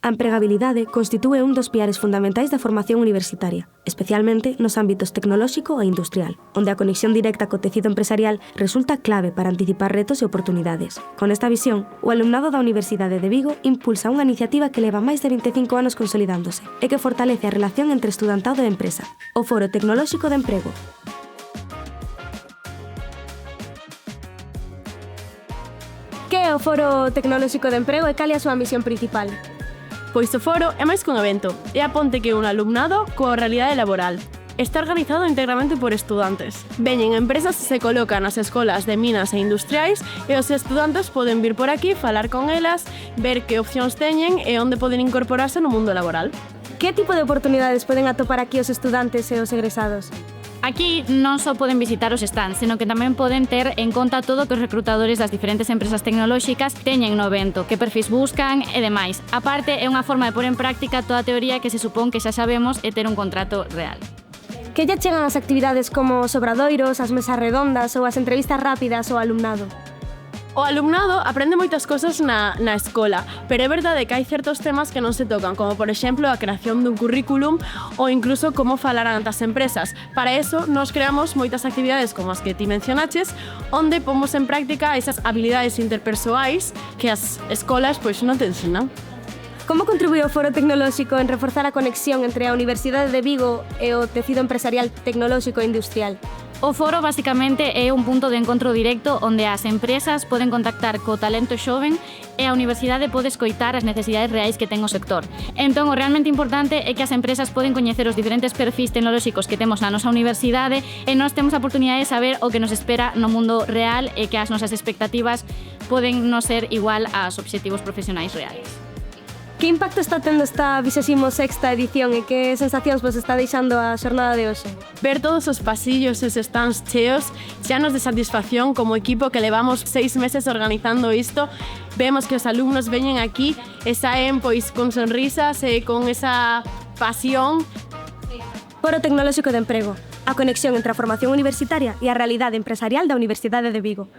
A empregabilidade constitúe un dos piares fundamentais da formación universitaria, especialmente nos ámbitos tecnolóxico e industrial, onde a conexión directa co tecido empresarial resulta clave para anticipar retos e oportunidades. Con esta visión, o alumnado da Universidade de Vigo impulsa unha iniciativa que leva máis de 25 anos consolidándose e que fortalece a relación entre estudantado e empresa, o Foro Tecnolóxico de Emprego. Que é o Foro Tecnolóxico de Emprego e cal é a súa misión principal? Pois o foro é máis que un evento, é a ponte que un alumnado coa realidade laboral. Está organizado íntegramente por estudantes. Veñen empresas e se colocan nas escolas de minas e industriais e os estudantes poden vir por aquí, falar con elas, ver que opcións teñen e onde poden incorporarse no mundo laboral. Que tipo de oportunidades poden atopar aquí os estudantes e os egresados? Aquí non só poden visitar os stands, senón que tamén poden ter en conta todo o que os recrutadores das diferentes empresas tecnolóxicas teñen no evento, que perfis buscan e demais. A parte, é unha forma de pôr en práctica toda a teoría que se supón que xa sabemos e ter un contrato real. Que lle chegan as actividades como os obradoiros, as mesas redondas ou as entrevistas rápidas ao alumnado? O alumnado aprende moitas cosas na escola, pero é verdade que hai certos temas que non se tocan, como por exemplo a creación dun currículum ou incluso como falar ante as empresas. Para eso, nos creamos moitas actividades como as que ti mencionaches, onde pomos en práctica esas habilidades interpersoais que as escolas pois non te ensinan. Como contribui o Foro Tecnolóxico en reforzar a conexión entre a Universidade de Vigo e o tecido empresarial tecnolóxico e industrial? O foro basicamente é un punto de encontro directo onde as empresas poden contactar co talento xoven e a universidade pode escoitar as necesidades reais que ten o sector. Entón, o realmente importante é que as empresas poden coñecer os diferentes perfis tecnolóxicos que temos na nosa universidade e nós temos a oportunidade de saber o que nos espera no mundo real e que as nosas expectativas poden non ser igual aos obxectivos profesionais reais. Que impacto está tendo esta 26ª edición e que sensacións vos está deixando a xornada de hoxe? Ver todos os pasillos e os stands cheos, xanos de satisfacción como equipo que levamos 6 meses organizando isto. Vemos que os alumnos veñen aquí e saen pois con sonrisas e con esa pasión. Foro Tecnolóxico de Emprego, a conexión entre a formación universitaria e a realidade empresarial da Universidade de Vigo.